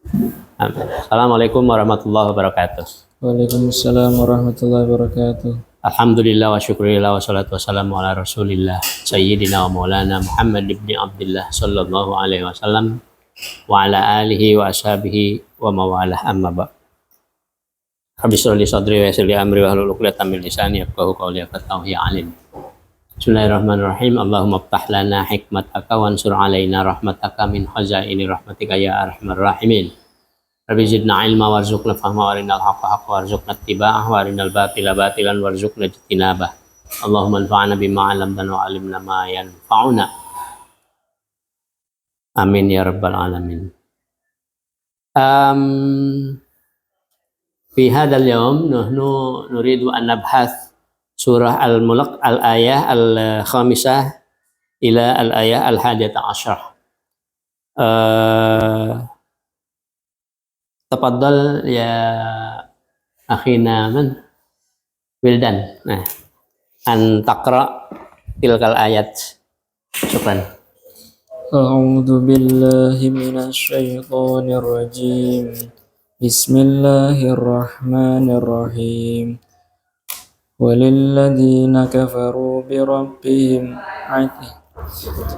Assalamualaikum warahmatullahi wabarakatuh. Waalaikumsalam warahmatullahi wabarakatuh. Alhamdulillah wa syukurillah wa salatu wassalamu ala rasulillah Sayyidina wa maulana Muhammad ibn Abdullah sallallahu alaihi wasallam wa ala alihi wa ashabihi wa mawalah amma ba' Rabbi sholli sadri wa yassir li amri wa hlul 'uqdatam min lisani yafqahu qawli fatahu ya alim. Bismillahirrahmanirrahim. Allahumma iftah lana hikmataka wansur alaina rahmataka min khazaini rahmatika ya arhamar rahimin. Rabbi zidna ilma warzuqna fahma warinal haqqa haqqa warzuqna ittiba'ah warinal batila batilan warzuqna ijtinabah. Allahumma anfa'na bima 'allamtana wa 'allimna ma yanfa'una. Amin ya rabbal alamin. Fi hadzal yawm nahnu nuridu an nabhath surah al-mulk al-ayah al-khamisah ila al-ayah al-hadiyata asyarah. Tafadhal ya akhina man Wildan. Nah, an taqra tilkal ayat. Syukran. A'udzu billahi minasy syaithanir rajim. Bismillahirrahmanirrahim. Walilladzina kafaru bi rabbihim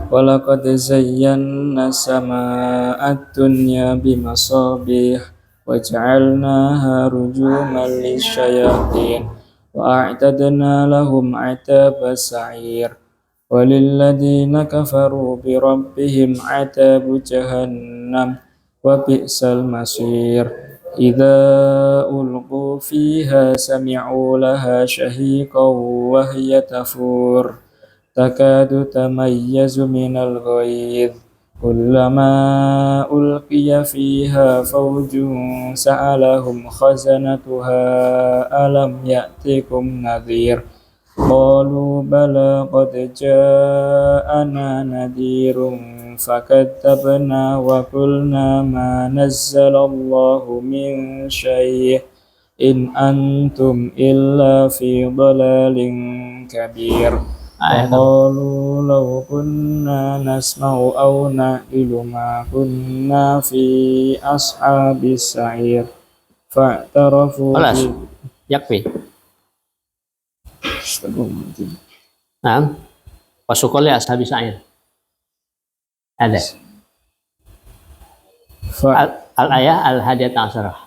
walaqad zayyana sama'ad dunya bimasabih waj'alnaha rujuman lisyayatin wa a'tadna lahum 'adabas sa'ir walilladzina kafaru bi rabbihim 'adabu jahannam wa bi'sal masir idza ulqu fiha sami'u laha shahiqan wa hiya tafur takadu tamayyazu minal ghaidh kullama ulqiya fiha fawjun sa'alahum khazanatuha alam ya'tikum nadhir qalu bala qad ja'ana nadhirun fakadzabna wa qulna ma nazzalallahu min syai' in antum illa fi dhalalin kabir. Qalu law kunna nasma'u aw na'ilu ma kunna fi ashabis sa'ir fa'tarafu Yakfi. Nah, wasukol ya ashabi sa'ir. Ada. Al-ayah al-hadiyat asyarah.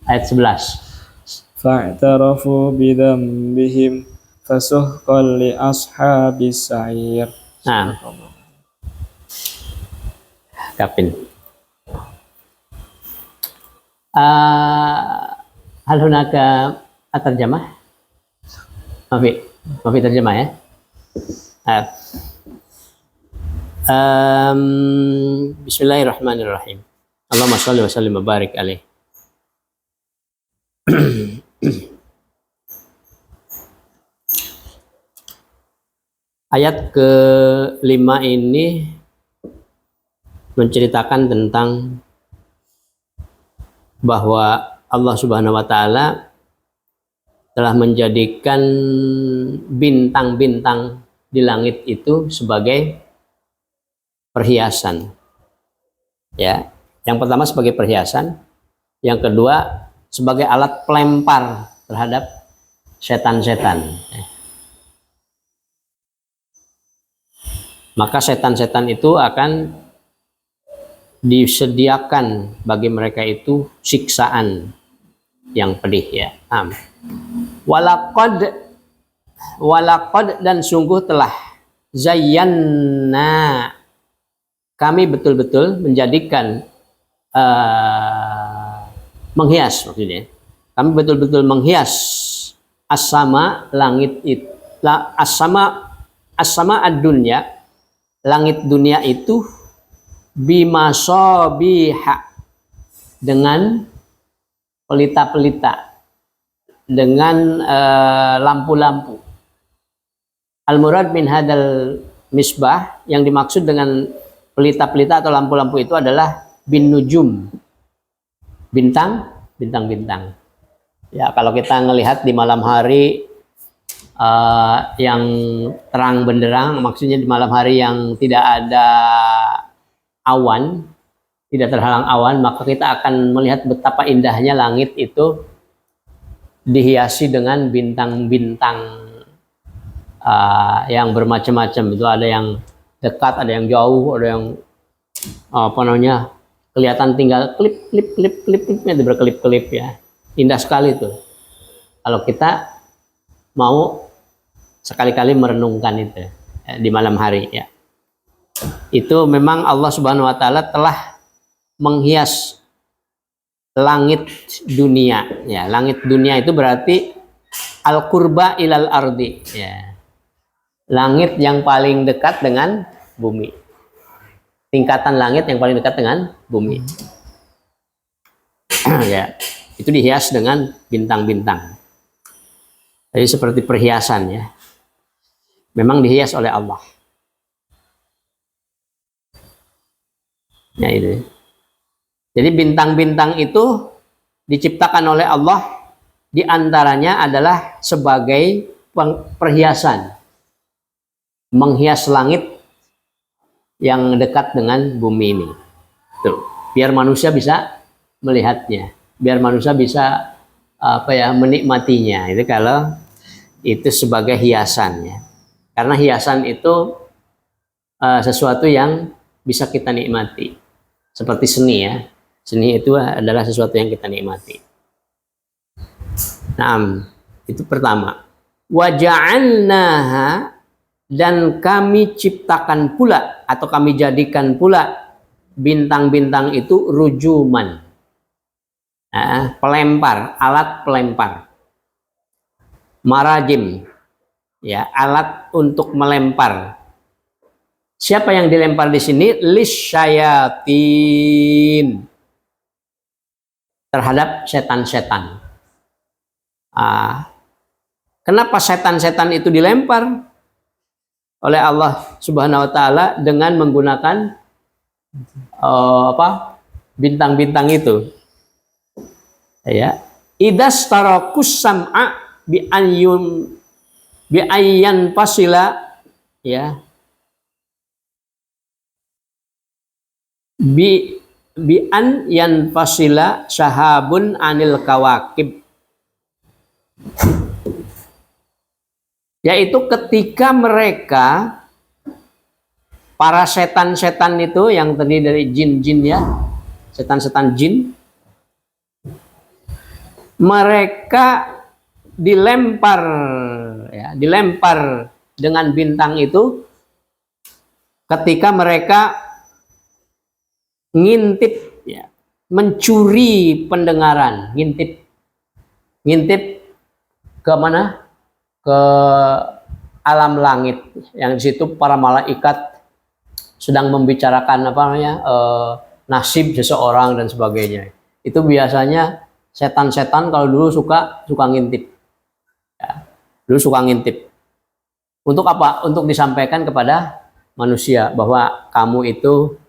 Ayat 11. Fa'tarafu bidambihim fasuhqan li ashabis sa'ir. Nah. Kapin. Hal hunaka at-tarjamah? Mafi terjemah ya. Bismillahirrahmanirrahim. Allahumma sholli wa sallim wa barik alaih. Ayat ke-5 ini menceritakan tentang bahwa Allah Subhanahu wa taala telah menjadikan bintang-bintang di langit itu sebagai perhiasan. Ya, yang pertama sebagai perhiasan, yang kedua sebagai alat pelempar terhadap setan-setan. Maka setan-setan itu akan disediakan bagi mereka itu siksaan yang pedih ya. Walaqad dan sungguh telah zayyana kami betul-betul menjadikan menghias maksudnya. Kami betul-betul menghias as-sama langit itu as-sama ad-dunya langit dunia itu bimasabiha dengan pelita-pelita, dengan lampu-lampu. Al-murad min hadal misbah, yang dimaksud dengan pelita-pelita atau lampu-lampu itu adalah bin nujum, bintang-bintang. Ya, kalau kita ngelihat di malam hari yang terang benderang, maksudnya di malam hari yang tidak ada awan, tidak terhalang awan, maka kita akan melihat betapa indahnya langit itu dihiasi dengan bintang-bintang yang bermacam-macam. Itu ada yang dekat, ada yang jauh, ada yang apa namanya, kelihatan tinggal klipnya itu berkelip-kelip ya. Indah sekali tuh. Kalau kita mau sekali-kali merenungkan itu ya, di malam hari ya. Itu memang Allah Subhanahu wa taala telah menghias langit dunia ya. Langit dunia itu berarti al-qurba ilal ardi ya. Langit yang paling dekat dengan bumi. Tingkatan langit yang paling dekat dengan bumi. Ya, itu dihias dengan bintang-bintang. Jadi seperti perhiasan ya. Memang dihias oleh Allah. Ya itu. Jadi bintang-bintang itu diciptakan oleh Allah, diantaranya adalah sebagai perhiasan, menghias langit yang dekat dengan bumi ini. Tuh, biar manusia bisa melihatnya, biar manusia bisa menikmatinya. Itu kalau itu sebagai hiasan ya. Karena hiasan itu sesuatu yang bisa kita nikmati. Seperti seni ya. Seni itu adalah sesuatu yang kita nikmati. Nah, itu pertama. Wa ja'alnaha, dan kami ciptakan pula atau kami jadikan pula bintang-bintang itu rujuman. Pelempar, alat pelempar. Marajim, ya, alat untuk melempar. Siapa yang dilempar di sini? Lisyayatin, terhadap setan-setan. Kenapa setan-setan itu dilempar oleh Allah Subhanahu wa taala dengan menggunakan bintang-bintang itu? Ya, idas tarakus sam'a bi ayyan fasila ya, bi an yan fasila sahabun anil kawakib, yaitu ketika mereka, para setan-setan itu yang terdiri dari jin-jin ya, setan-setan jin, mereka dilempar ya, dilempar dengan bintang itu ketika mereka ngintip ya, mencuri pendengaran, ngintip ke mana? Ke alam langit, yang di situ para malaikat sedang membicarakan nasib seseorang dan sebagainya. Itu biasanya setan-setan kalau dulu suka ngintip. Ya, dulu suka ngintip. Untuk apa? Untuk disampaikan kepada manusia bahwa kamu itu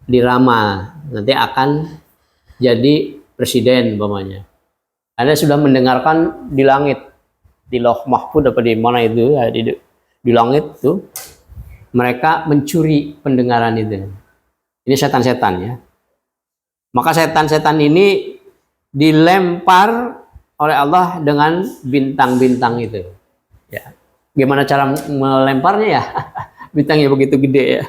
diramal, nanti akan jadi presiden umpamanya. Anda sudah mendengarkan di langit, di Lauh Mahfud apa di mana itu ya, di langit tuh mereka mencuri pendengaran itu. Ini setan-setan ya. Maka setan-setan ini dilempar oleh Allah dengan bintang-bintang itu. Ya. Gimana cara melemparnya ya? Bintangnya begitu gede ya.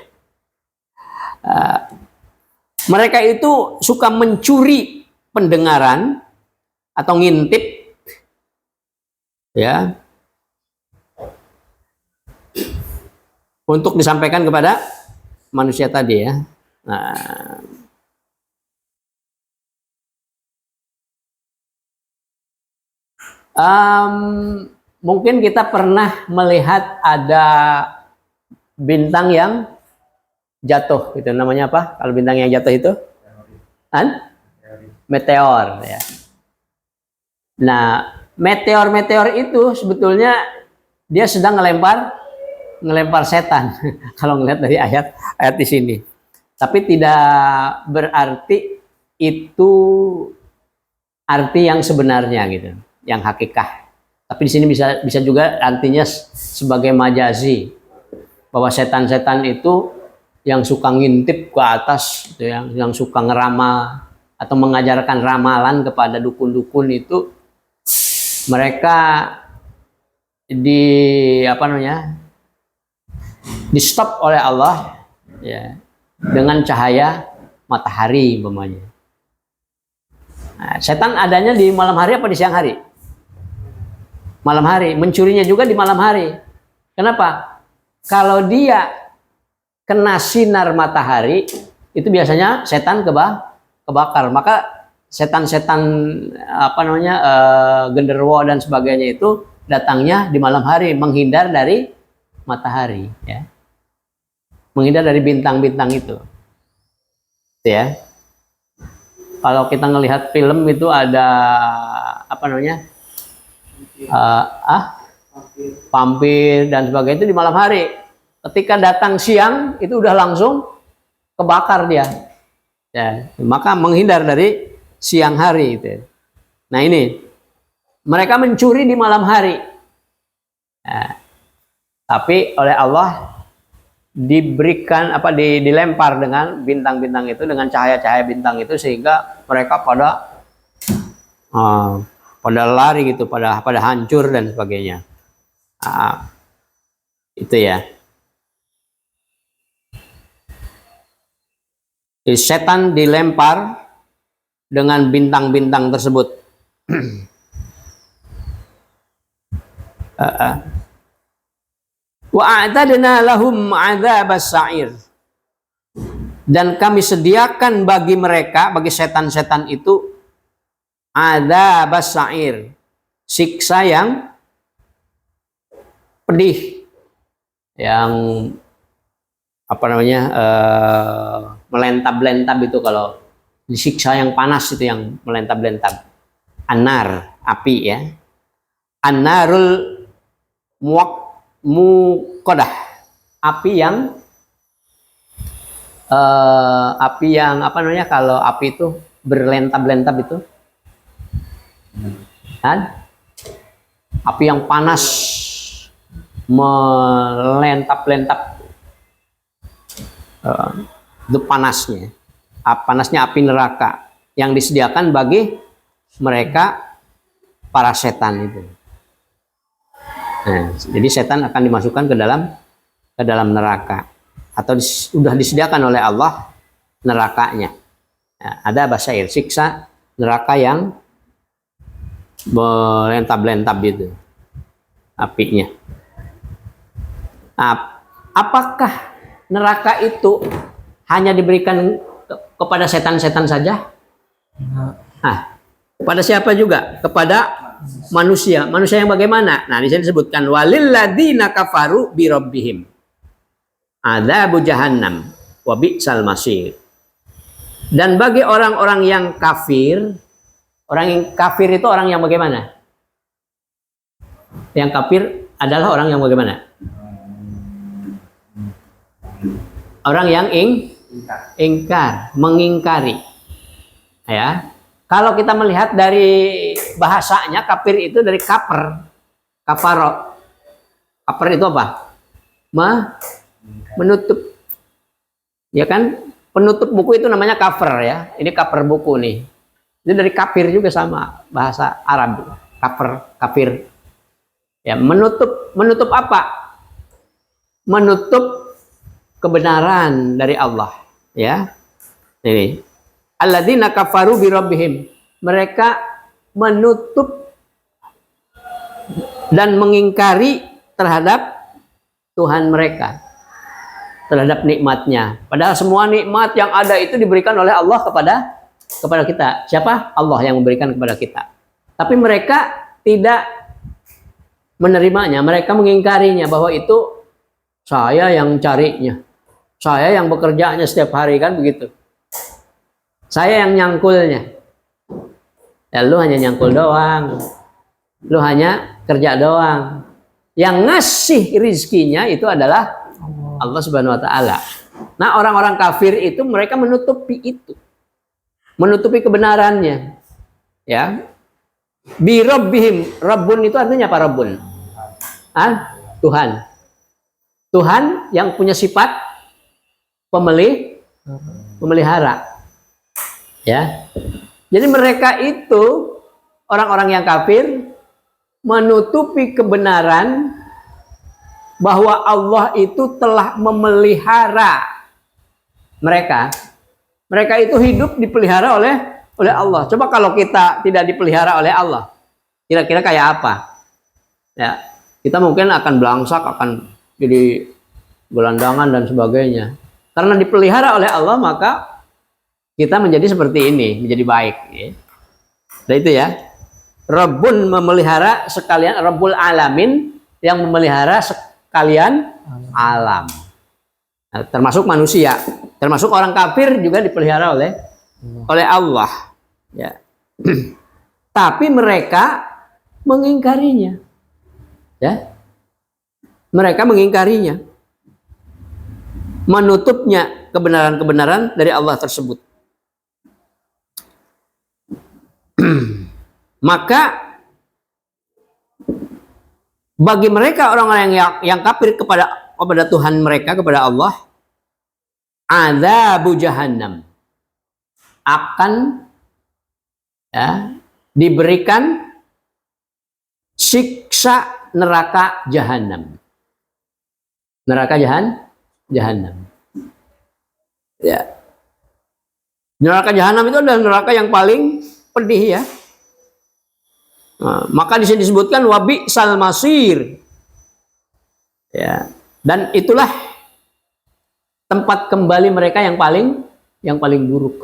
Mereka itu suka mencuri pendengaran atau ngintip ya, untuk disampaikan kepada manusia tadi ya. Mungkin kita pernah melihat ada bintang yang jatuh, itu namanya apa? Kalau bintang yang jatuh itu, meteor ya. Nah, meteor itu sebetulnya dia sedang ngelempar setan kalau ngelihat dari ayat di sini. Tapi tidak berarti itu arti yang sebenarnya gitu, yang hakikah. Tapi di sini bisa juga artinya sebagai majazi, bahwa setan-setan itu yang suka ngintip ke atas, gitu, yang suka ngeramal atau mengajarkan ramalan kepada dukun-dukun itu, mereka di stop oleh Allah ya dengan cahaya matahari umpamanya. Nah, setan adanya di malam hari apa di siang hari? Malam hari. Mencurinya juga di malam hari. Kenapa? Kalau dia kena sinar matahari itu biasanya setan kebakar. Maka setan-setan genderuwo dan sebagainya itu datangnya di malam hari, menghindar dari matahari ya. Menghindar dari bintang-bintang itu. Ya. Kalau kita ngelihat film itu ada vampir dan sebagainya itu di malam hari. Ketika datang siang itu udah langsung kebakar dia. Ya, maka menghindar dari siang hari itu. Nah ini mereka mencuri di malam hari. Nah, tapi oleh Allah diberikan dilempar dengan bintang-bintang itu, dengan cahaya-cahaya bintang itu, sehingga mereka pada lari gitu, pada hancur dan sebagainya. Itu ya. Jadi setan dilempar dengan bintang-bintang tersebut. Wa a'tadna lahum 'adzabas sa'ir. Dan kami sediakan bagi mereka, bagi setan-setan itu, adzabas sa'ir, siksa yang pedih, yang melentab-lentab itu, kalau disiksa yang panas itu yang melentab-lentab. Anar, api ya. An-narul muqadah, api yang kalau api itu berlentab-lentab itu kan, api yang panas melentab-lentab, itu panasnya api neraka yang disediakan bagi mereka para setan itu. Nah, jadi setan akan dimasukkan ke dalam neraka, atau sudah disediakan oleh Allah nerakanya. Nah, ada basair, siksa neraka yang melentab-lentab itu apinya. Nah, apakah neraka itu hanya diberikan kepada setan-setan saja? Nah, kepada siapa juga? Kepada manusia. Manusia yang bagaimana? Nah, di sini disebutkan walil ladzina kafaru bi rabbihim adzabu jahannam wa bi'sal masir. Dan bagi orang-orang yang kafir, orang yang kafir itu orang yang bagaimana? Yang kafir adalah orang yang bagaimana? Orang yang ingkar, mengingkari. Ya. Kalau kita melihat dari bahasanya, kafir itu dari kaper. Kafaro. Kaper itu apa? Menutup. Ya kan? Penutup buku itu namanya cover ya. Ini cover buku nih. Itu dari kafir juga, sama bahasa Arab. Cover, kafir. Ya, menutup apa? Menutup kebenaran dari Allah, ya. Ini alladzina kafaru bi rabbihim, mereka menutup dan mengingkari terhadap Tuhan mereka, terhadap nikmatnya. Padahal semua nikmat yang ada itu diberikan oleh Allah kepada kita. Siapa? Allah yang memberikan kepada kita. Tapi mereka tidak menerimanya, mereka mengingkarinya, bahwa itu saya yang carinya, saya yang bekerjanya setiap hari, kan begitu. Saya yang nyangkulnya. Ya, lu hanya nyangkul doang. Lu hanya kerja doang. Yang ngasih rizkinya itu adalah Allah Subhanahu wa Ta'ala. Nah, orang-orang kafir itu mereka menutupi itu. Menutupi kebenarannya. Ya. Bi rabbihim. Rabbun itu artinya apa Rabbun? Tuhan. Tuhan yang punya sifat pemelihara. Ya. Jadi mereka itu orang-orang yang kafir menutupi kebenaran bahwa Allah itu telah memelihara mereka. Mereka itu hidup dipelihara oleh Allah. Coba kalau kita tidak dipelihara oleh Allah, kira-kira kayak apa? Ya, kita mungkin akan belangsak, akan jadi gelandangan dan sebagainya. Karena dipelihara oleh Allah, maka kita menjadi seperti ini, menjadi baik. Ya. Nah itu ya, Rabbun memelihara sekalian, Rabbul Alamin yang memelihara sekalian alam. Nah, termasuk manusia, termasuk orang kafir juga dipelihara oleh Allah. Ya. Tapi mereka mengingkarinya. Ya. Mereka mengingkarinya. Menutupnya kebenaran-kebenaran dari Allah tersebut. Maka bagi mereka orang-orang yang kafir kepada Tuhan mereka, kepada Allah, adzabu jahannam, akan ya, diberikan siksa neraka jahanam. Neraka jahanam. Ya. Neraka jahanam itu adalah neraka yang paling pedih ya. Nah, maka di sini disebutkan wabi sal masir. Ya. Dan itulah tempat kembali mereka yang paling buruk.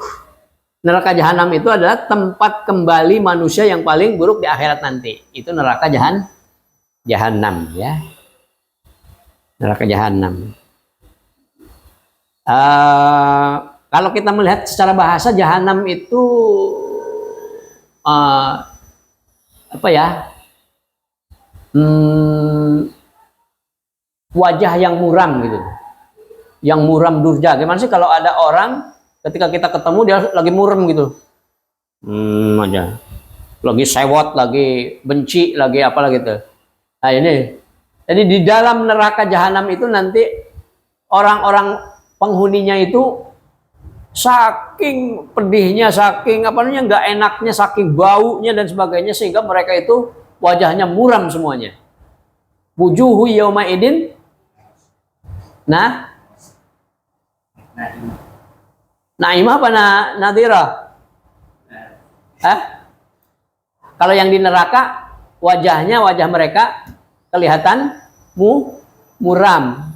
Neraka jahanam itu adalah tempat kembali manusia yang paling buruk di akhirat nanti. Itu neraka jahanam ya. Neraka jahanam. Kalau kita melihat secara bahasa, jahanam itu apa ya? Wajah yang muram gitu. Yang muram durja. Gimana sih kalau ada orang ketika kita ketemu dia lagi muram gitu. Aja. Lagi sewot, lagi benci, lagi apalah gitu. Nah ini. Jadi di dalam neraka jahanam itu nanti orang-orang penghuninya itu saking pedihnya, saking apa namanya nggak enaknya, saking baunya dan sebagainya, sehingga mereka itu wajahnya muram semuanya. Wujuhu yauma idin naimah apa nadira? Kalau yang di neraka wajah mereka kelihatan muram.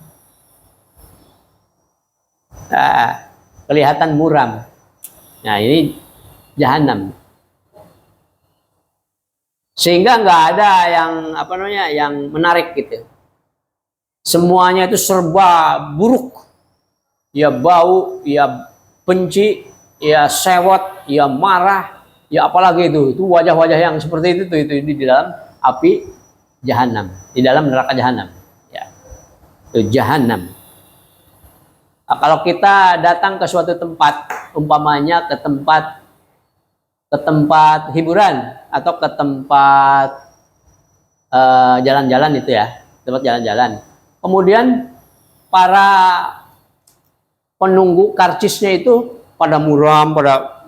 Kelihatan muram. Nah ini jahanam. Sehingga nggak ada yang apa namanya yang menarik gitu. Semuanya itu serba buruk. Ya bau, ya benci, ya sewot, ya marah, ya apalagi itu. Itu wajah-wajah yang seperti itu di dalam api jahanam, di dalam neraka jahanam. Ya. Itu jahanam. Nah, kalau kita datang ke suatu tempat, umpamanya ke tempat hiburan atau ke tempat jalan-jalan itu ya, tempat jalan-jalan. Kemudian para penunggu karcisnya itu pada muram, pada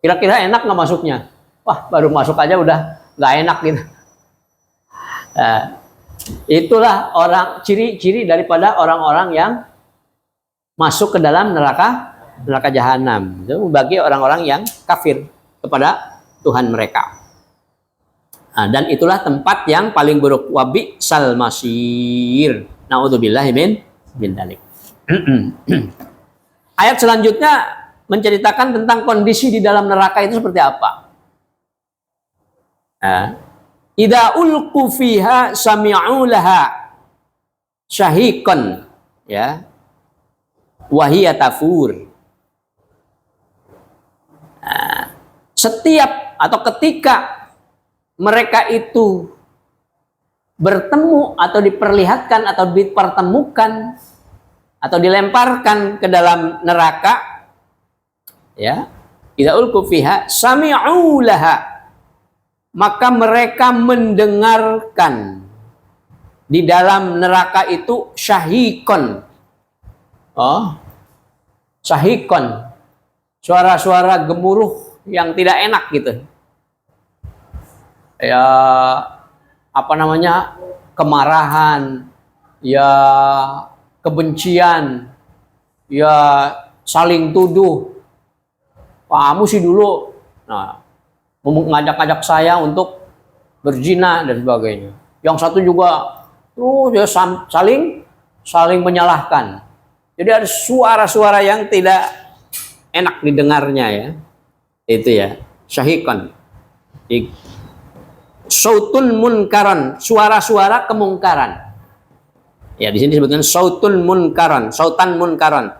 kira-kira enak nggak masuknya? Wah, baru masuk aja udah nggak enak gitu. Itulah ciri-ciri daripada orang-orang yang masuk ke dalam neraka jahanam. Itu bagi orang-orang yang kafir kepada Tuhan mereka. Nah, dan itulah tempat yang paling buruk, wabi sal masir. Naudzubillahi min dzalik. Ayat selanjutnya menceritakan tentang kondisi di dalam neraka itu seperti apa. Idza ulqu fiha sami'u laha syahiqan ya wa hiya tafur. Setiap atau ketika mereka itu bertemu atau diperlihatkan atau dipertemukan atau dilemparkan ke dalam neraka ya, idza ulqu fiha sami'u laha, maka mereka mendengarkan di dalam neraka itu syahikon, Oh, sahikon, suara-suara gemuruh yang tidak enak gitu. Ya, apa namanya, kemarahan, ya kebencian, ya saling tuduh. Kamu sih dulu, nah, ngajak-ngajak saya untuk berzina dan sebagainya. Yang satu juga terus ya saling menyalahkan. Jadi ada suara-suara yang tidak enak didengarnya ya. Itu ya, syahikon. Sautun munkaran, suara-suara kemungkaran. Ya, di sini disebutkan sautun munkaran, sautan munkaran.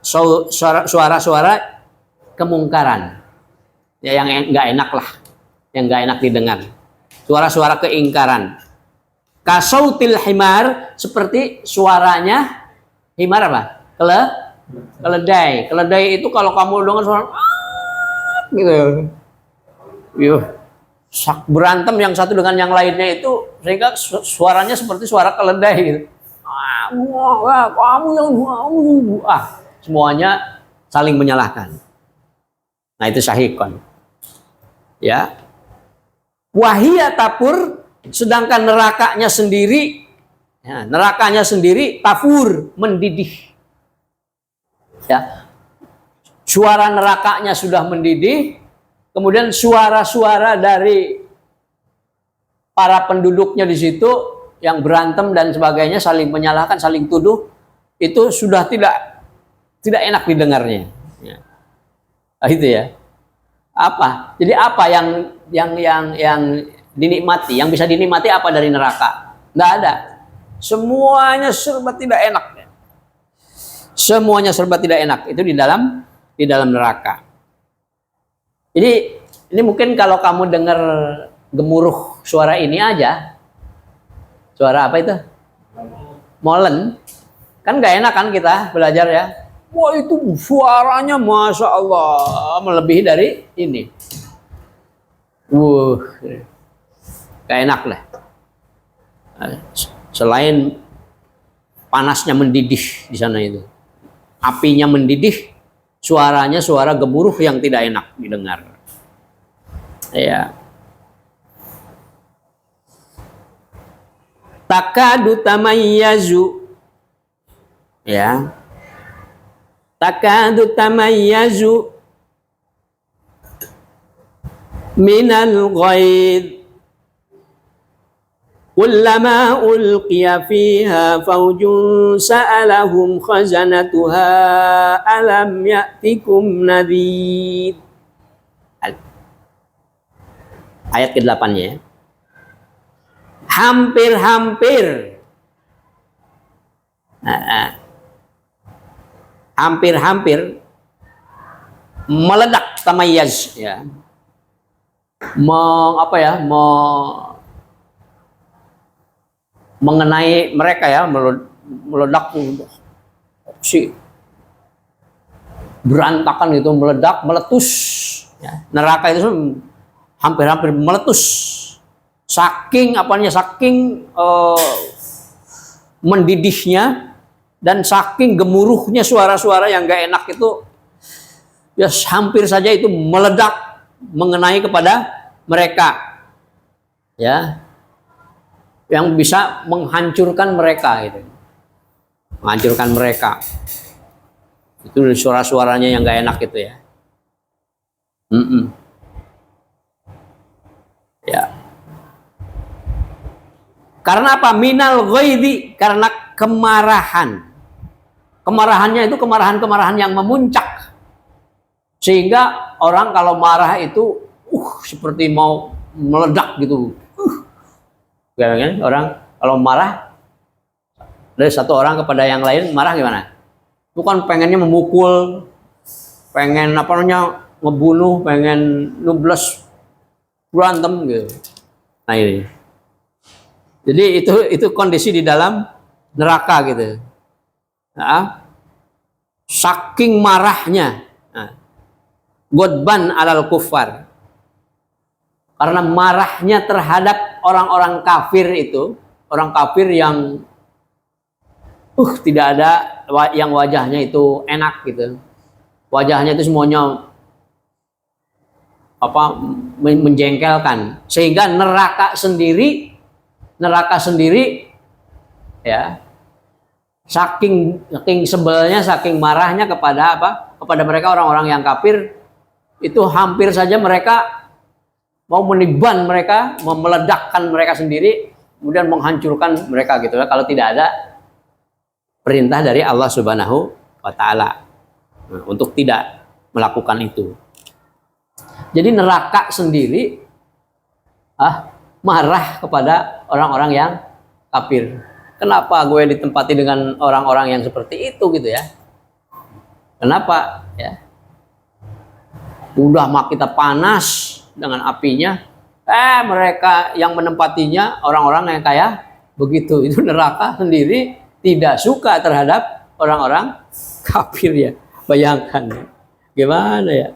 Suara-suara kemungkaran. Ya, yang enggak enak lah, yang enggak enak didengar. Suara-suara keingkaran. Kasautil himar, seperti suaranya himar apa? Keledai. Keledai itu kalau kamu dengar suara gitu. Yuh. Berantem yang satu dengan yang lainnya itu sehingga suaranya seperti suara keledai gitu. Kamu yang semuanya saling menyalahkan. Nah, itu syahikon. Ya. Wahia tapur, sedangkan nerakanya sendiri, ya, nerakanya sendiri tafur, mendidih. Ya. Suara nerakanya sudah mendidih, kemudian suara-suara dari para penduduknya di situ yang berantem dan sebagainya, saling menyalahkan, saling tuduh, itu sudah tidak enak didengarnya. Ya. Nah, itu ya. Apa? Jadi apa yang dinikmati, yang bisa dinikmati apa dari neraka? Nggak ada. Semuanya serba tidak enak. Semuanya serba tidak enak. Itu di dalam neraka. Ini mungkin kalau kamu dengar gemuruh suara ini aja, suara apa itu? Molen, kan nggak enak kan kita belajar ya. Wah, itu suaranya Masya Allah melebihi dari ini. Gak enak lah. Selain panasnya mendidih di sana itu, apinya mendidih, suaranya suara gemuruh yang tidak enak didengar. Ya. Takadu tamayyazu. Ya. Takadu tamayyazu minal ghaid. Kullama ulqiya fiha fawjun sa'alahum khazanatuha alam ya'tikum nadhir. Ayat ke-8-nya ya. Hampir-hampir hampir-hampir meledak tamayyaz ya. Mengenai mereka ya, meledak si berantakan itu, meledak, meletus ya. Neraka itu hampir-hampir meletus. Saking mendidihnya dan saking gemuruhnya suara-suara yang gak enak itu, ya hampir saja itu meledak mengenai kepada mereka, ya, yang bisa menghancurkan mereka itu, menghancurkan mereka. Itu suara-suaranya yang gak enak itu ya. Ya. Karena apa? Minal ghaidi, karena kemarahan. Kemarahannya itu kemarahan-kemarahan yang memuncak. Sehingga orang kalau marah itu seperti mau meledak gitu. Orang kalau marah dari satu orang kepada yang lain, marah gimana? Bukan pengennya memukul, pengen ngebunuh, pengen nubles, berantem gitu. Nah ini. Jadi itu kondisi di dalam neraka gitu. Nah, saking marahnya, godban alal kufar, karena marahnya terhadap orang-orang kafir itu, orang kafir yang Tidak ada yang wajahnya itu enak gitu. Wajahnya itu semuanya apa menjengkelkan, sehingga neraka sendiri ya, saking sebelnya, saking marahnya kepada kepada mereka orang-orang yang kafir, itu hampir saja mereka mau meniban mereka, mau meledakkan mereka sendiri, kemudian menghancurkan mereka gitu ya, kalau tidak ada perintah dari Allah Subhanahu wa taala untuk tidak melakukan itu. Jadi neraka sendiri marah kepada orang-orang yang kafir. Kenapa gue ditempati dengan orang-orang yang seperti itu gitu ya? Kenapa ya? Udah mah kita panas dengan apinya, mereka yang menempatinya orang-orang yang kayak begitu. Itu neraka sendiri tidak suka terhadap orang-orang kafir ya. Bayangkan gimana ya?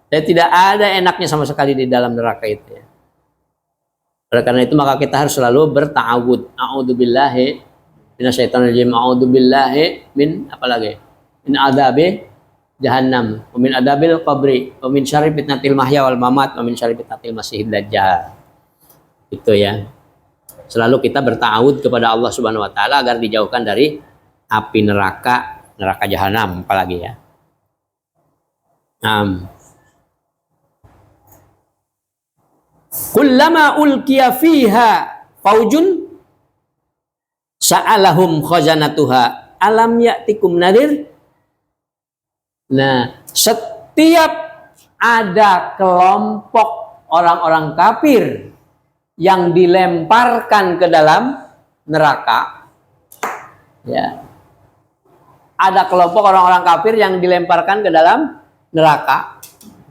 Tidak ada enaknya sama sekali di dalam neraka itu ya. Oleh karena itu maka kita harus selalu berta'awud. A'udzubillahi minasyaitonirrajim. A'udzubillahi min apalagi? Min adzabi jahannam, wa min adzabil qabri, wa min syarri fitnatil mahya wal mamat, wa min syarri fitnatil masiihid dajjal. Itu ya. Selalu kita berta'awud kepada Allah Subhanahu wa taala agar dijauhkan dari api neraka jahanam apalagi ya. Kullama ulqiya fiha faujun sa'alahum khazanatuha alam ya'tikum nadhir. Nah, setiap ada kelompok orang-orang kafir yang dilemparkan ke dalam neraka, ya, ada kelompok orang-orang kafir yang dilemparkan ke dalam neraka.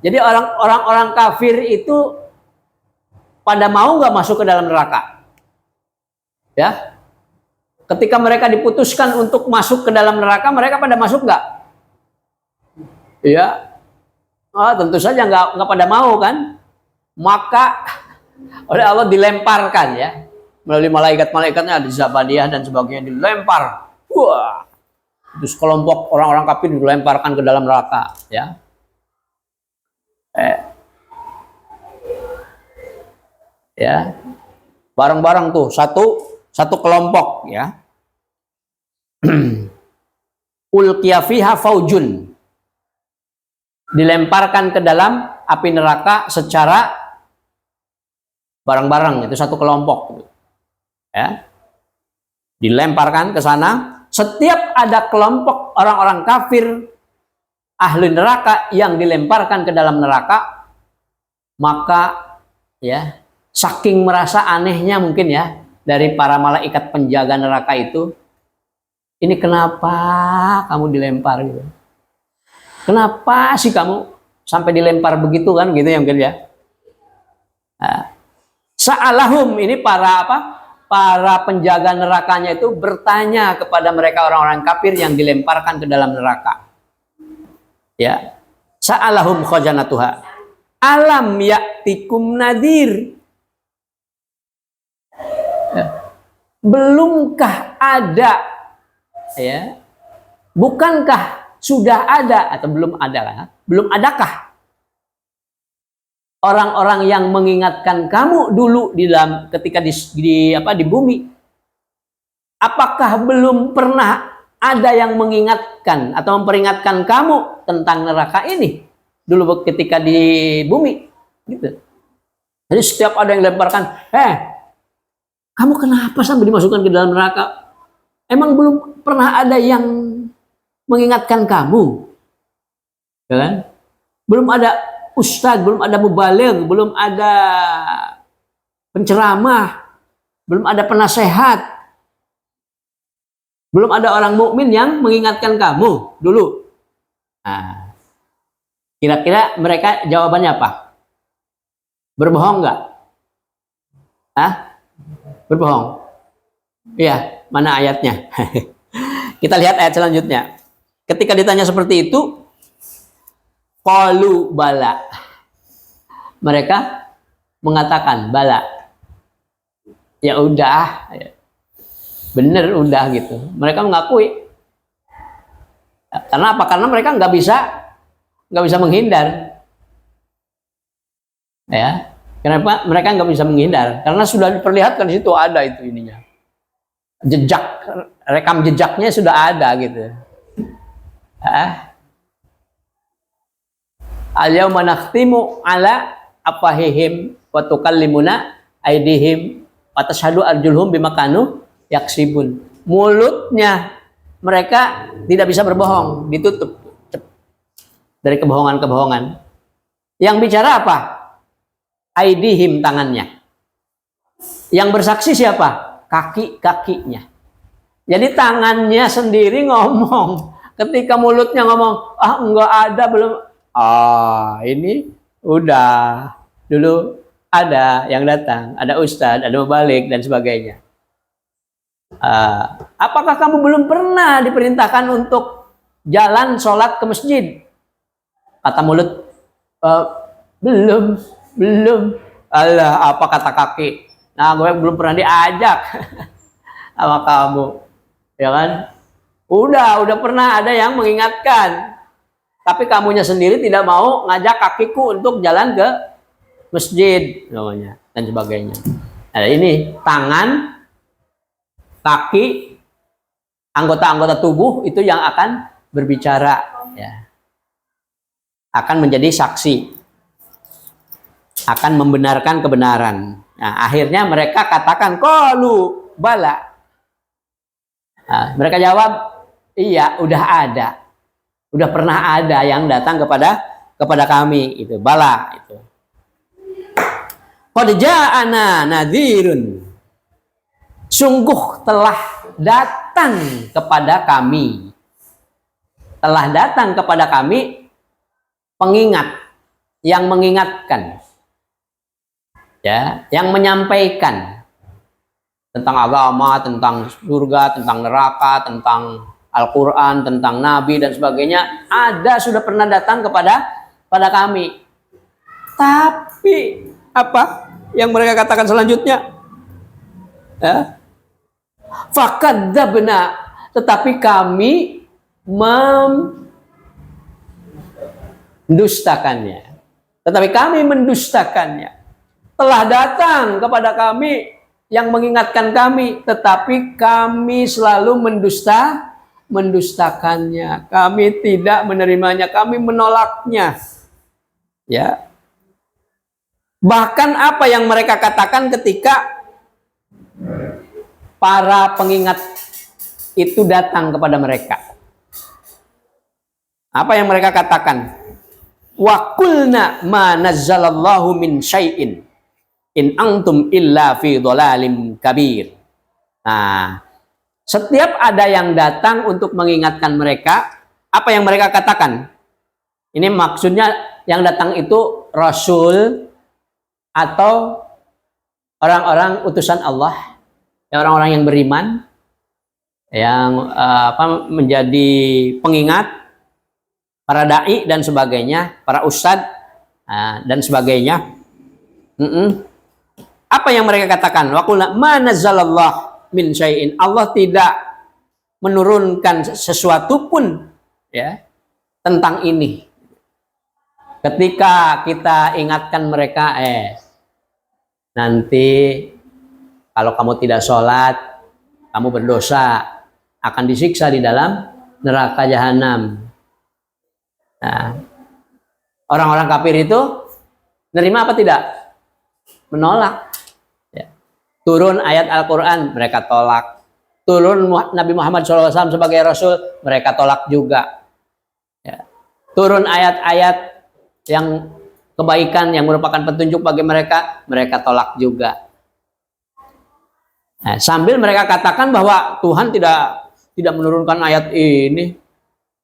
Jadi orang-orang kafir itu pada mau nggak masuk ke dalam neraka? Ya, ketika mereka diputuskan untuk masuk ke dalam neraka, mereka pada masuk nggak? Ya, tentu saja nggak pada mau kan? Maka oleh Allah dilemparkan ya, melalui malaikat-malaikatnya di Zabaniyah dan sebagainya dilempar. Wah, terus kelompok orang-orang kafir dilemparkan ke dalam neraka ya. Ya, bareng-bareng tuh satu kelompok ya. Ulqiya fiha faujun, dilemparkan ke dalam api neraka secara bareng-bareng, itu satu kelompok ya, dilemparkan ke sana. Setiap ada kelompok orang-orang kafir ahli neraka yang dilemparkan ke dalam neraka, maka ya, saking merasa anehnya mungkin ya dari para malaikat penjaga neraka itu, ini kenapa kamu dilempar gitu? Kenapa sih kamu sampai dilempar begitu kan gitu ya mungkin ya. Nah, sa'alahum, ini para penjaga nerakanya itu bertanya kepada mereka orang-orang kafir yang dilemparkan ke dalam neraka. Ya. Sa'alahum khazanatuha alam ya'tikum nadhir. Ya. Belumkah ada ya? Bukankah sudah ada atau belum ada kan? Belum adakah orang-orang yang mengingatkan kamu dulu di dalam ketika di bumi? Apakah belum pernah ada yang mengingatkan atau memperingatkan kamu tentang neraka ini dulu ketika di bumi? Gitu. Jadi setiap ada yang lemparkan, kamu kenapa sampai dimasukkan ke dalam neraka? Emang belum pernah ada yang mengingatkan kamu? Ya kan? Belum ada ustadz, belum ada mubaligh, belum ada penceramah, belum ada penasehat, belum ada orang mukmin yang mengingatkan kamu dulu. Nah, kira-kira mereka jawabannya apa? Berbohong nggak? Berbohong? Iya, mana ayatnya? Kita lihat ayat selanjutnya. Ketika ditanya seperti itu, qalu bala. Mereka mengatakan bala. ya udah, bener udah gitu. Mereka mengakui. Karena apa? Karena mereka nggak bisa menghindar. Ya, kenapa mereka nggak bisa menghindar? Karena sudah diperlihatkan di situ ada itu ininya. Jejak, rekam jejaknya sudah ada gitu. Al-yauma nakhtimu ala afwahihim wa tukallimuna aydihim wa tashhadu arjuluhum bima kanu yaksibun. Mulutnya mereka tidak bisa berbohong, ditutup dari kebohongan-kebohongan. Yang bicara apa? Aydihim, tangannya. Yang bersaksi siapa? Kaki-kakinya. Jadi tangannya sendiri ngomong. Ketika mulutnya ngomong, enggak ada, belum. Ini udah. Dulu ada yang datang, ada ustadz, ada mubalik, dan sebagainya. Apakah kamu belum pernah diperintahkan untuk jalan sholat ke masjid? Kata mulut, belum. Allah, apa kata kaki? Nah, gue belum pernah diajak sama kamu, ya kan? Udah pernah ada yang mengingatkan, tapi kamunya sendiri tidak mau ngajak kakiku untuk jalan ke masjid, namanya, dan sebagainya. Nah, ini tangan, kaki, anggota-anggota tubuh itu yang akan berbicara, ya, akan menjadi saksi, akan membenarkan kebenaran. Nah, akhirnya mereka katakan, qalu bala. Nah, mereka jawab, iya, udah ada. Udah pernah ada yang datang kepada kami, itu bala itu. Qad ja'ana nadhirun. Sungguh telah datang kepada kami. Telah datang kepada kami pengingat yang mengingatkan. Ya, yang menyampaikan tentang agama, tentang surga, tentang neraka, tentang Al-Quran, tentang Nabi dan sebagainya, sudah pernah datang kepada kami. Tapi apa yang mereka katakan selanjutnya? Ya, fakadzabna, tetapi kami mendustakannya. Telah datang kepada kami yang mengingatkan kami, tetapi kami selalu mendustakannya. Kami tidak menerimanya, kami menolaknya. Ya. Bahkan apa yang mereka katakan ketika para pengingat itu datang kepada mereka. Apa yang mereka katakan? Wa qulna ma nazzalallahu min syai'in in antum illa fi dhalalim kabir. Nah, setiap ada yang datang untuk mengingatkan mereka, apa yang mereka katakan? Ini maksudnya yang datang itu Rasul atau orang-orang utusan Allah, orang-orang yang beriman, yang menjadi pengingat, para dai dan sebagainya, para ustadz dan sebagainya. Apa yang mereka katakan? Wa qulna ma nazzalallahu min syai'in. Allah tidak menurunkan sesuatu pun, ya, tentang ini. Ketika kita ingatkan mereka, nanti kalau kamu tidak sholat, kamu berdosa, akan disiksa di dalam neraka jahanam. Nah, orang-orang kafir itu nerima apa tidak? Menolak. Ya. Turun ayat Al-Quran, mereka tolak. Turun Nabi Muhammad SAW sebagai Rasul, mereka tolak juga. Ya. Turun ayat-ayat yang kebaikan yang merupakan petunjuk bagi mereka, mereka tolak juga. Nah, sambil mereka katakan bahwa Tuhan tidak menurunkan ayat ini,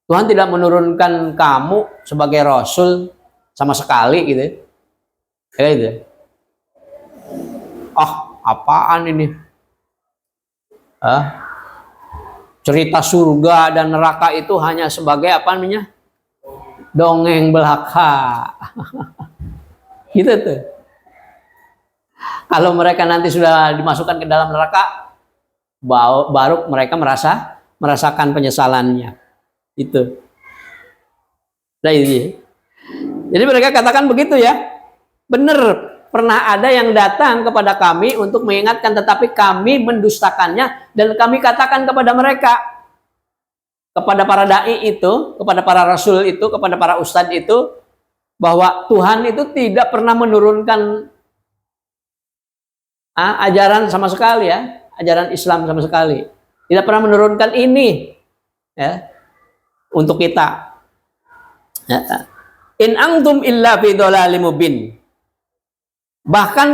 Tuhan tidak menurunkan kamu sebagai Rasul sama sekali, gitu. Kayak gitu. Apaan ini? Cerita surga dan neraka itu hanya sebagai apa namanya? Dongeng belaka. Gitu tuh. Kalau mereka nanti sudah dimasukkan ke dalam neraka, baru mereka merasakan penyesalannya. Itu. Nah, ini. Jadi mereka katakan begitu ya. Benar, pernah ada yang datang kepada kami untuk mengingatkan, tetapi kami mendustakannya dan kami katakan kepada mereka, kepada para dai itu, kepada para rasul itu, kepada para ustadz itu, bahwa Tuhan itu tidak pernah menurunkan ajaran sama sekali ya, ajaran Islam sama sekali. Tidak pernah menurunkan ini ya untuk kita. Ya. In antum illa fi dhalalim mubin. Bahkan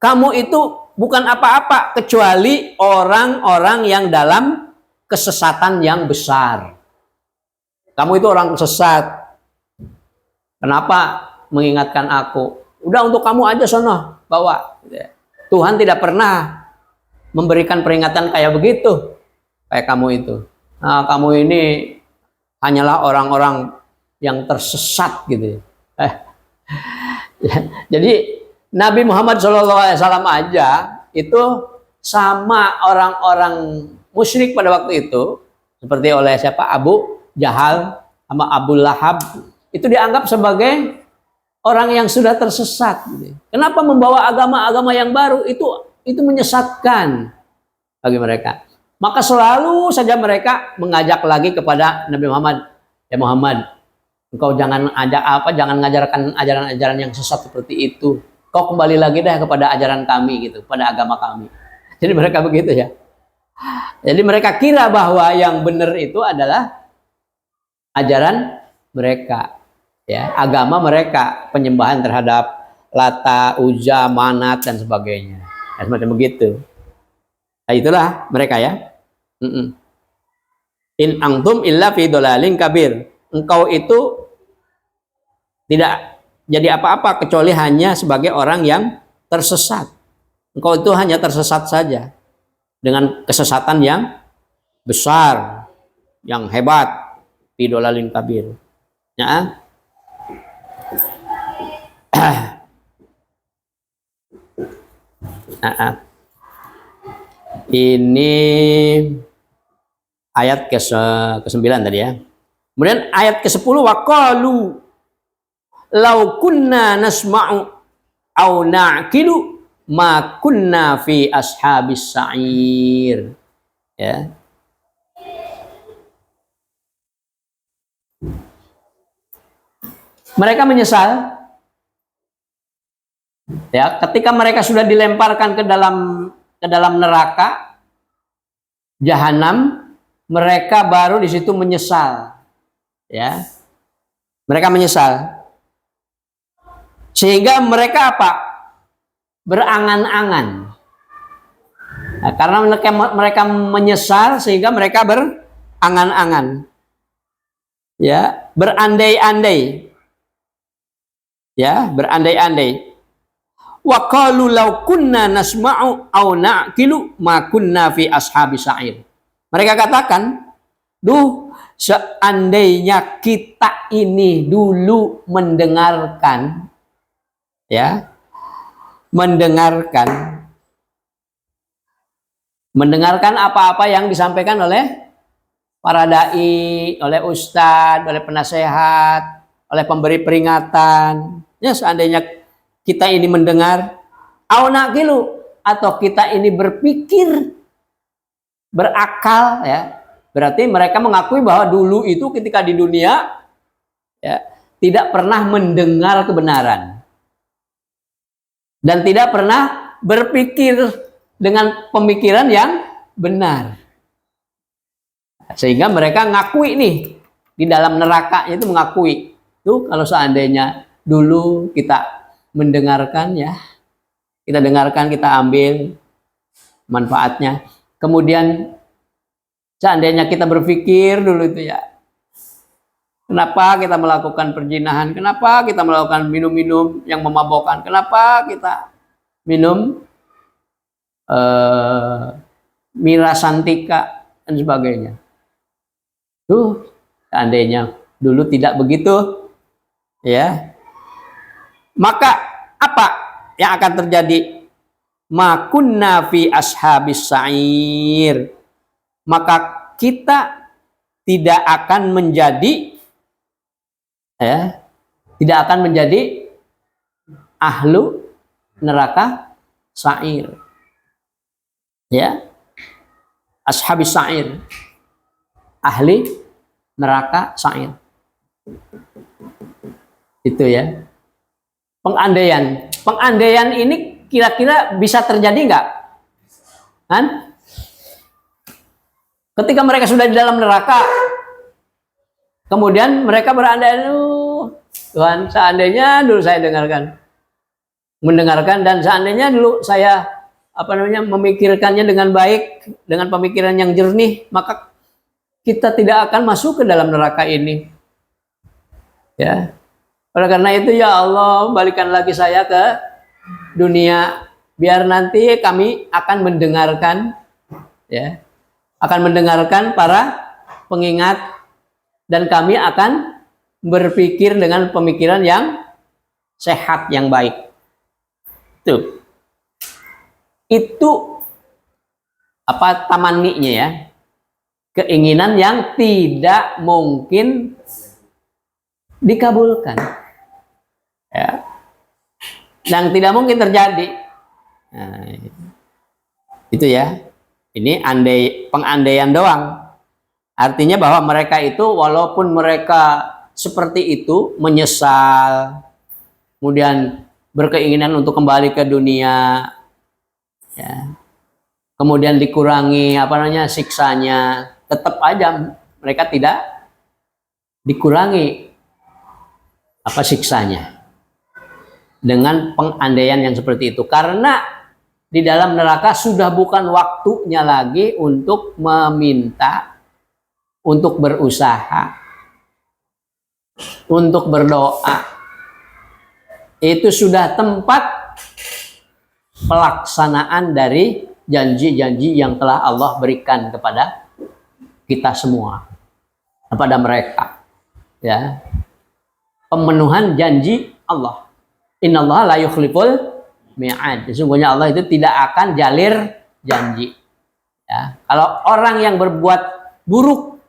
kamu itu bukan apa-apa kecuali orang-orang yang dalam kesesatan yang besar. Kamu itu orang sesat. Kenapa mengingatkan aku? Udah untuk kamu aja sono, bawa. Tuhan tidak pernah memberikan peringatan kayak begitu. Kayak kamu itu. Nah, kamu ini hanyalah orang-orang yang tersesat gitu. Jadi Nabi Muhammad SAW aja itu sama orang-orang musyrik pada waktu itu, seperti oleh siapa, Abu Jahal sama Abu Lahab, itu dianggap sebagai orang yang sudah tersesat. Gitu. Kenapa membawa agama-agama yang baru? Itu menyesatkan bagi mereka. Maka selalu saja mereka mengajak lagi kepada Nabi Muhammad, ya Muhammad, engkau jangan jangan ngajarkan ajaran-ajaran yang sesat seperti itu. Kau kembali lagi deh kepada ajaran kami gitu, pada agama kami. Jadi mereka begitu ya. Jadi mereka kira bahwa yang benar itu adalah ajaran mereka, ya, agama mereka, penyembahan terhadap Lata, Uzza, Manat dan sebagainya. Ya, semacam begitu. Nah, itulah mereka ya. In antum illa fi dhalalin kabir. Engkau itu tidak jadi apa-apa kecuali hanya sebagai orang yang tersesat. Engkau itu hanya tersesat saja dengan kesesatan yang besar, yang hebat, fi dhalalin kabir. Ya. Ini ayat ke-9 tadi ya. Kemudian ayat ke-10, waqalu law kunna nasma'u aw na'qilu ma kunna fi ashabis sa'ir. Ya. Mereka menyesal ya ketika mereka sudah dilemparkan ke dalam neraka jahanam, mereka baru di situ menyesal. Ya. Mereka menyesal. Sehingga mereka apa? Berangan-angan. Nah, karena mereka menyesal sehingga mereka berangan-angan. Ya, berandai-andai. Ya, berandai-andai. Wa qalu law kunna nasma'u aw na'qilu ma kunna fi ashabis sa'ir. Mereka katakan, duh, seandainya kita ini dulu mendengarkan, ya, mendengarkan apa-apa yang disampaikan oleh para dai, oleh ustadz, oleh penasehat, oleh pemberi peringatan. Ya, seandainya kita ini mendengar, au naqilu, atau kita ini berpikir, berakal, ya. Berarti mereka mengakui bahwa dulu itu ketika di dunia ya, tidak pernah mendengar kebenaran dan tidak pernah berpikir dengan pemikiran yang benar, sehingga mereka ngakui nih di dalam neraka itu mengakui tuh kalau seandainya dulu kita mendengarkan, ya, kita dengarkan, kita ambil manfaatnya, kemudian seandainya kita berpikir dulu itu ya, kenapa kita melakukan perzinahan, kenapa kita melakukan minum-minum yang memabukkan, kenapa kita minum mirasantika dan sebagainya. Tuh, seandainya dulu tidak begitu, ya. Maka apa? yang akan terjadi? Ma kunna fi ashabis sa'ir. Maka kita tidak akan menjadi tidak akan menjadi ahlu neraka sa'ir. Ya. Ashabis sa'ir. Ahli neraka sa'ir. Itu ya. Pengandaian. Pengandaian ini kira-kira bisa terjadi nggak? Kan? Ketika mereka sudah di dalam neraka, kemudian mereka berandai, Tuhan, seandainya dulu saya mendengarkan dan seandainya dulu saya memikirkannya dengan baik, dengan pemikiran yang jernih, maka kita tidak akan masuk ke dalam neraka ini. Ya. Oleh karena itu, ya Allah, balikan lagi saya ke dunia, biar nanti kami akan mendengarkan, ya, akan mendengarkan para pengingat, dan kami akan berpikir dengan pemikiran yang sehat, yang baik. Itu tamanninya ya, keinginan yang tidak mungkin dikabulkan. Ya. Yang tidak mungkin terjadi. Nah, itu ya. Ini pengandaian doang. Artinya bahwa mereka itu walaupun mereka seperti itu menyesal, kemudian berkeinginan untuk kembali ke dunia, ya. Kemudian dikurangi siksanya, tetap aja mereka tidak dikurangi siksanya. Dengan pengandaian yang seperti itu, karena di dalam neraka sudah bukan waktunya lagi untuk meminta, untuk berusaha, untuk berdoa. Itu sudah tempat pelaksanaan dari janji-janji yang telah Allah berikan kepada kita semua, kepada mereka, ya, pemenuhan janji Allah. Innallaha la yukhliful mi'ad. Sesungguhnya Allah itu tidak akan jalir janji. Ya. Kalau orang yang berbuat buruk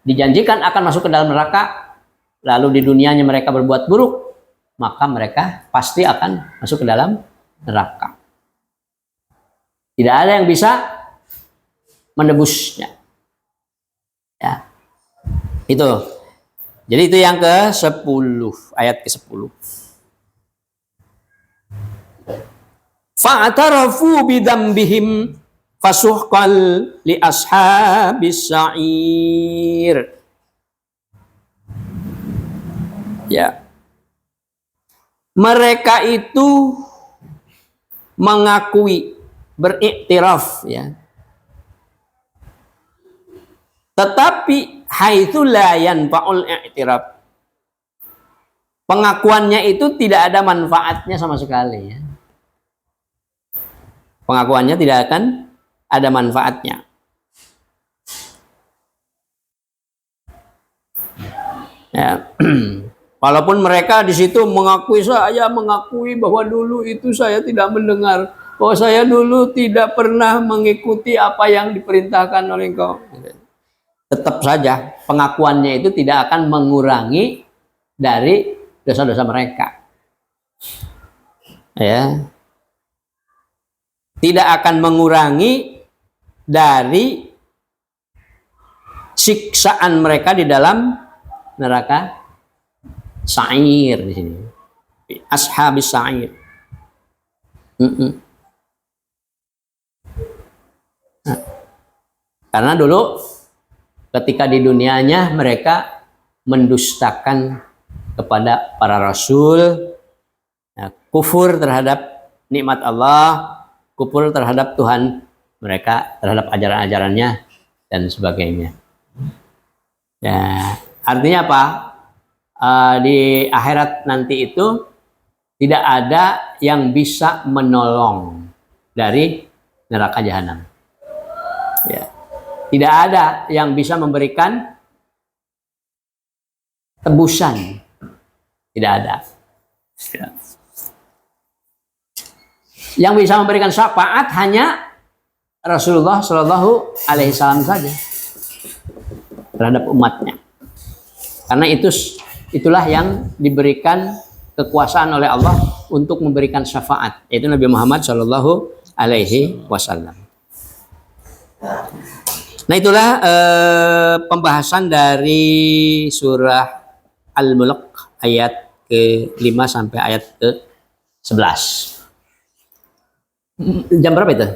dijanjikan akan masuk ke dalam neraka, lalu di dunianya mereka berbuat buruk, maka mereka pasti akan masuk ke dalam neraka. Tidak ada yang bisa menebusnya. Ya. Itu. Jadi itu yang ke-10, ayat ke-10. Fa'tarafu bidambihim fasuhqal li ashabis sa'ir. Ya. Mereka itu mengakui, beriktiraf, ya. Tetapi haitsu la yanfa'ul i'tiraf. Pengakuannya itu tidak ada manfaatnya sama sekali, ya. Pengakuannya tidak akan ada manfaatnya. Ya. Walaupun mereka di situ mengakui bahwa dulu itu saya tidak mendengar, bahwa saya dulu tidak pernah mengikuti apa yang diperintahkan oleh engkau. Tetap saja pengakuannya itu tidak akan mengurangi dari dosa-dosa mereka. Ya. Tidak akan mengurangi dari siksaan mereka di dalam neraka sa'ir di sini. Ashabis sa'ir. Nah, karena dulu ketika di dunianya mereka mendustakan kepada para rasul, ya, kufur terhadap nikmat Allah, kufur terhadap Tuhan mereka, terhadap ajaran-ajarannya dan sebagainya. Ya, artinya apa? Di akhirat nanti itu tidak ada yang bisa menolong dari neraka jahanam. Ya. Tidak ada yang bisa memberikan tebusan. Tidak ada. Ya. Yang bisa memberikan syafaat hanya Rasulullah Shallallahu Alaihi Wasallam saja terhadap umatnya. Karena itulah yang diberikan kekuasaan oleh Allah untuk memberikan syafaat, yaitu Nabi Muhammad Shallallahu Alaihi Wasallam. Nah, itulah pembahasan dari surah Al-Mulk ayat ke-5 sampai ayat ke-11. Jam berapa itu?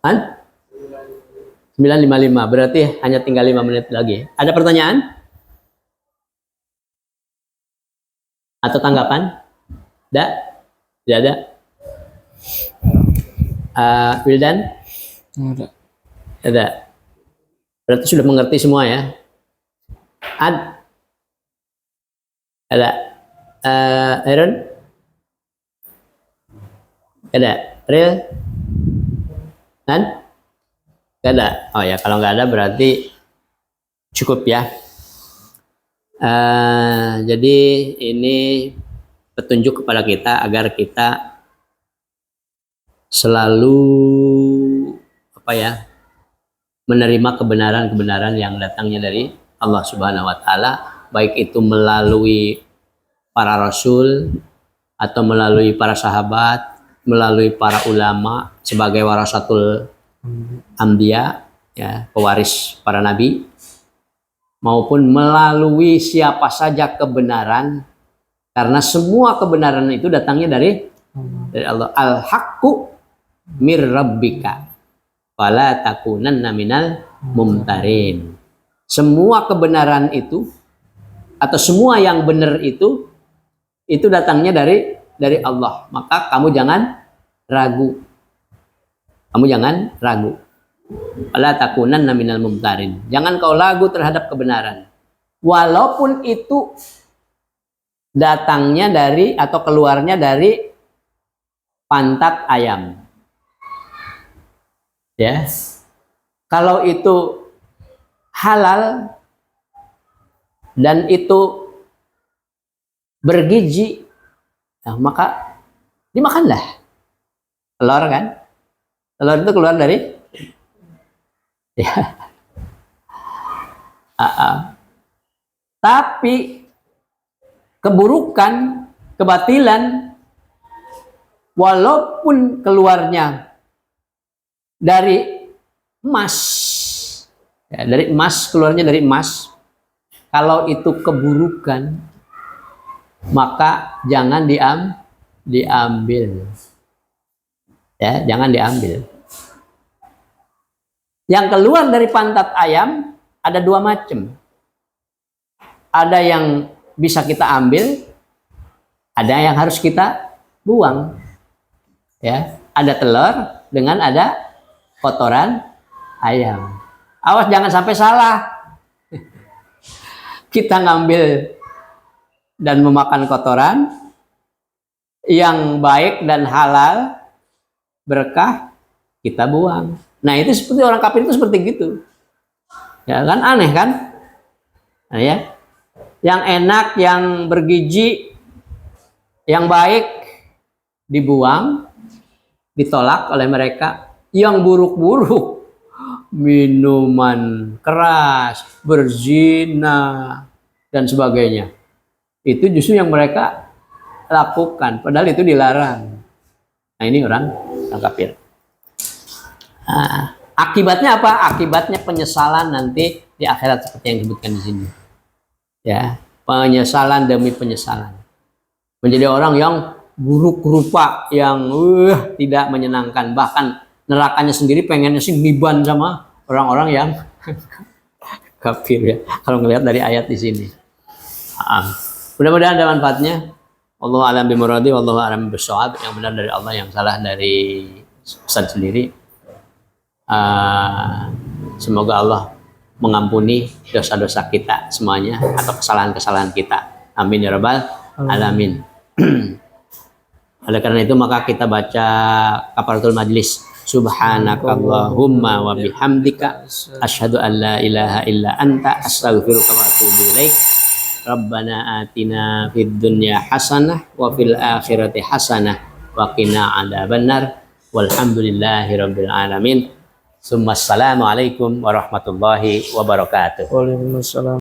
An? 9.55, berarti hanya tinggal 5 menit lagi. Ada pertanyaan? Atau tanggapan? Tidak? Tidak ada? Wildan? Ada. Ada. Berarti sudah mengerti semua ya? Ada? Aaron? Ada? Real? Gak ada? Oh ya, kalau nggak ada berarti cukup ya. Jadi ini petunjuk kepada kita agar kita selalu menerima kebenaran-kebenaran yang datangnya dari Allah Subhanahu wa Ta'ala, baik itu melalui para rasul atau melalui para sahabat, melalui para ulama sebagai warasatul anbiya, ya, pewaris para nabi, maupun melalui siapa saja kebenaran, karena semua kebenaran itu datangnya dari Allah. Al-haqqu mir rabbika fala takunanna minal mumtarin. Semua kebenaran itu atau semua yang benar itu datangnya dari Allah. Maka kamu jangan ragu. Kamu jangan ragu. Fala takunanna minal mumtarin. Jangan kau ragu terhadap kebenaran. Walaupun itu datangnya dari atau keluarnya dari pantat ayam. Ya. Kalau itu halal dan itu bergizi, nah, maka dimakanlah. Telur kan? Telur itu keluar dari ya. Tapi keburukan, kebatilan, walaupun keluarnya dari emas, ya, dari emas, keluarnya dari emas, kalau itu keburukan, maka jangan diambil. Ya, jangan diambil. Yang keluar dari pantat ayam ada dua macam. Ada yang bisa kita ambil, ada yang harus kita buang. Ya, ada telur dengan ada kotoran ayam. Awas jangan sampai salah. Kita ngambil dan memakan kotoran yang baik dan halal, berkah, kita buang. Nah, itu seperti orang kafir itu seperti gitu. Ya kan, aneh kan? Nah, ya. Yang enak, yang bergizi, yang baik dibuang, ditolak oleh mereka. Yang buruk-buruk, minuman keras, berzina, dan sebagainya, itu justru yang mereka lakukan, padahal itu dilarang. Nah, ini orang kafir. Nah, akibatnya apa? Akibatnya penyesalan nanti di akhirat seperti yang disebutkan di sini. Ya, penyesalan demi penyesalan. Menjadi orang yang buruk rupa, yang tidak menyenangkan, bahkan nerakanya sendiri pengennya sih niban sama orang-orang yang kafir ya. Kalau ngelihat dari ayat di sini. Mudah-mudahan ada manfaatnya. Wallahu a'lam bimuradi, wallahu a'lam bishawab. Yang benar dari Allah, yang salah dari Ustaz sendiri. Semoga Allah mengampuni dosa-dosa kita semuanya atau kesalahan-kesalahan kita. Amin ya rabbal alamin. Oleh karena itu maka kita baca kafaratul majlis. Subhanakallahumma wa bihamdika asyhadu an la ilaha illa anta astaghfiruka wa atubu ilaik. Rabbana atina fid dunya hasanah wa fil akhirati hasanah wa qina adzabannar. Walhamdulillahi rabbil alamin. Assalamualaikum warahmatullahi wabarakatuh. Waalaikumsalam.